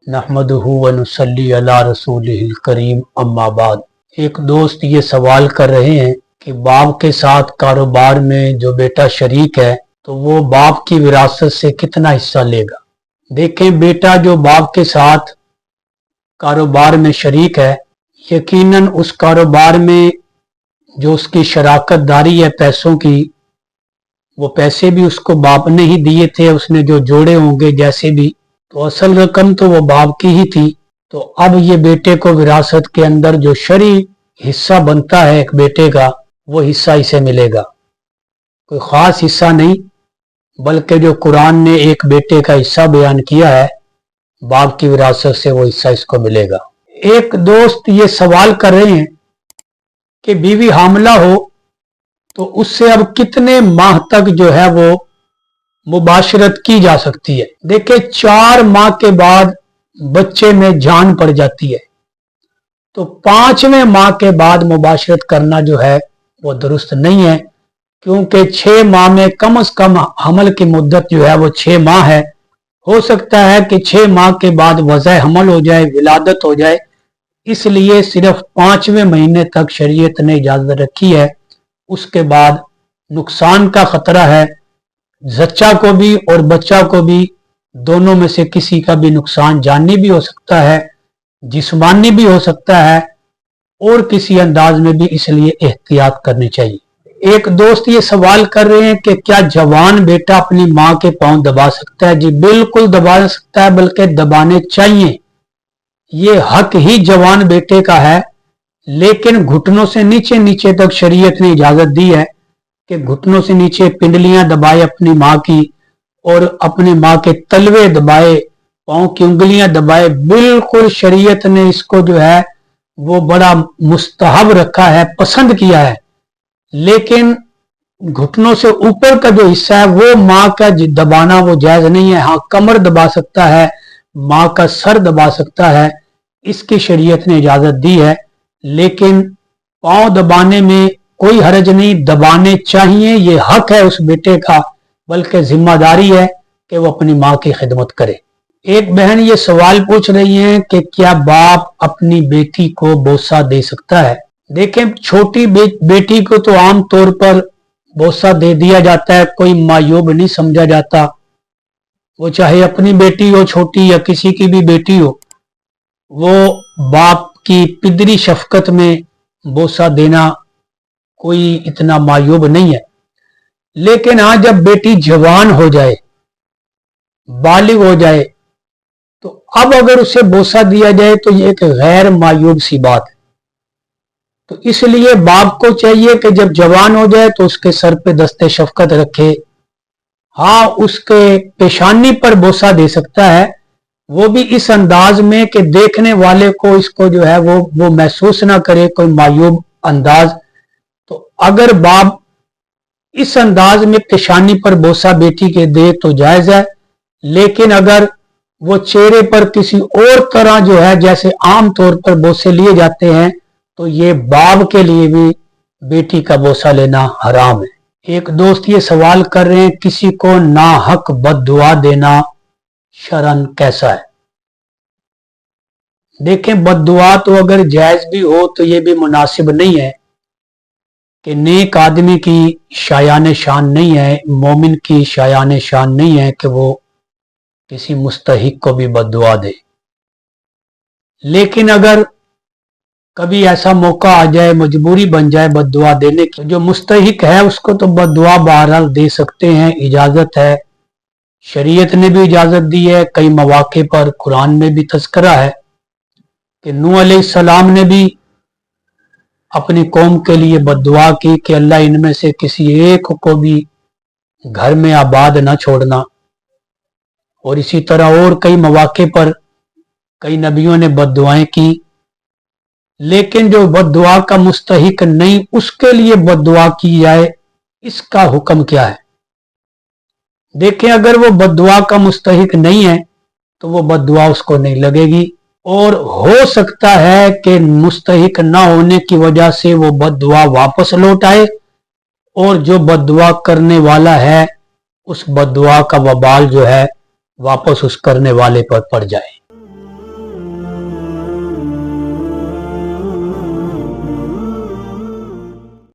नहमदुहु व नुसल्ली अला रसूलिहिल करीम अम्मा बाद। एक दोस्त ये सवाल कर रहे हैं कि बाप के साथ कारोबार में जो बेटा शरीक है तो वो बाप की विरासत से कितना हिस्सा लेगा। देखें, बेटा जो बाप के साथ कारोबार में शरीक है, यकीनन उस कारोबार में जो उसकी शराकत दारी है पैसों की, वो पैसे भी उसको बाप ने ही दिए थे, उसने जो जोड़े होंगे जैसे भी, तो असल रकम तो वो बाप की ही थी। तो अब ये बेटे को विरासत के अंदर जो शरई हिस्सा बनता है एक बेटे का, वो हिस्सा इसे मिलेगा। कोई खास हिस्सा नहीं, बल्कि जो कुरान ने एक बेटे का हिस्सा बयान किया है, बाप की विरासत से वो हिस्सा इसको मिलेगा। एक दोस्त ये सवाल कर रहे हैं कि बीवी हामला हो तो उससे अब कितने माह तक जो है वो मुबाशरत की जा सकती है। देखिए, 4 माह के बाद बच्चे में जान पड़ जाती है, तो 5वें माह के बाद मुबाशरत करना जो है वो दुरुस्त नहीं है, क्योंकि 6 माह में कम से कम हमल की मुद्दत जो है वो 6 माह है। हो सकता है कि 6 माह के बाद वज़ह हमल हो जाए, विलादत हो जाए, इसलिए सिर्फ 5वें महीने तक शरीयत ने इजाजत रखी है। उसके बाद नुकसान का खतरा है, जच्चा को भी और बच्चा को भी, दोनों में से किसी का भी नुकसान जानी भी हो सकता है, जिस्मानी भी हो सकता है, और किसी अंदाज में भी, इसलिए एहतियात करनी चाहिए। एक दोस्त ये सवाल कर रहे हैं कि क्या जवान बेटा अपनी माँ के पांव दबा सकता है। जी बिल्कुल दबा सकता है, बल्कि दबाने चाहिए। ये हक ही जवान बेटे का है, लेकिन घुटनों से नीचे नीचे तक शरीयत ने इजाजत दी है कि घुटनों से नीचे पिंडलियां दबाए अपनी माँ की, और अपनी माँ के तलवे दबाए, पांव की उंगलियां दबाए। बिल्कुल शरीयत ने इसको जो है वो बड़ा मुस्तहब रखा है, पसंद किया है। लेकिन घुटनों से ऊपर का जो हिस्सा है वो माँ का दबाना वो जायज नहीं है। हाँ, कमर दबा सकता है, माँ का सर दबा सकता है, इसकी शरीयत ने इजाजत दी है। लेकिन पांव दबाने में कोई हरज नहीं, दबाने चाहिए, ये हक है उस बेटे का, बल्कि जिम्मेदारी है कि वो अपनी माँ की खिदमत करे। एक बहन ये सवाल पूछ रही है कि क्या बाप अपनी बेटी को बोसा दे सकता है। देखें, छोटी बेटी को तो आम तौर पर बोसा दे दिया जाता है, कोई मायूब नहीं समझा जाता। वो चाहे अपनी बेटी हो छोटी या किसी की भी बेटी हो, वो बाप की पिदरी शफकत में बोसा देना कोई इतना मायूब नहीं है। लेकिन हाँ, जब बेटी जवान हो जाए, बालिग हो जाए, तो अब अगर उसे बोसा दिया जाए तो ये एक गैर मायूब सी बात है। तो इसलिए बाप को चाहिए कि जब जवान हो जाए तो उसके सर पे दस्ते शफकत रखे। हाँ, उसके पेशानी पर बोसा दे सकता है, वो भी इस अंदाज में कि देखने वाले को इसको जो है वो महसूस ना करे कोई मायूब अंदाज। तो अगर बाप इस अंदाज में पेशानी पर बोसा बेटी के दे तो जायज है। लेकिन अगर वो चेहरे पर किसी और तरह जो है, जैसे आम तौर पर बोसे लिए जाते हैं, तो ये बाप के लिए भी बेटी का बोसा लेना हराम है। एक दोस्त ये सवाल कर रहे हैं, किसी को नाहक बद्दुआ देना शरन कैसा है। देखें, बद्दुआ तो अगर जायज भी हो तो ये भी मुनासिब नहीं है कि नेक आदमी की शायान शान नहीं है, मोमिन की शायान शान नहीं है कि वो किसी मुस्तहिक को भी बद्दुआ दे। लेकिन अगर कभी ऐसा मौका आ जाए, मजबूरी बन जाए बद्दुआ देने की, जो मुस्तहिक है उसको तो बद्दुआ बहरहाल दे सकते हैं, इजाजत है, शरीयत ने भी इजाजत दी है। कई मौके पर कुरान में भी तज़किरा है कि नूह अलैहिस्सलाम ने भी अपनी कौम के लिए बद्दुआ की कि अल्लाह इनमें से किसी एक को भी घर में आबाद ना छोड़ना। और इसी तरह और कई मौके पर कई नबियों ने बद्दुआएं की। लेकिन जो बद्दुआ का मुस्तहिक नहीं, उसके लिए बद्दुआ की जाए, इसका हुक्म क्या है। देखें, अगर वो बद्दुआ का मुस्तहिक नहीं है तो वो बद्दुआ उसको नहीं लगेगी, और हो सकता है कि मुस्तहिक ना होने की वजह से वो बद्दुआ वापस लौट आए, और जो बद्दुआ करने वाला है उस बद्दुआ का वबाल जो है वापस उस करने वाले पर पड़ जाए।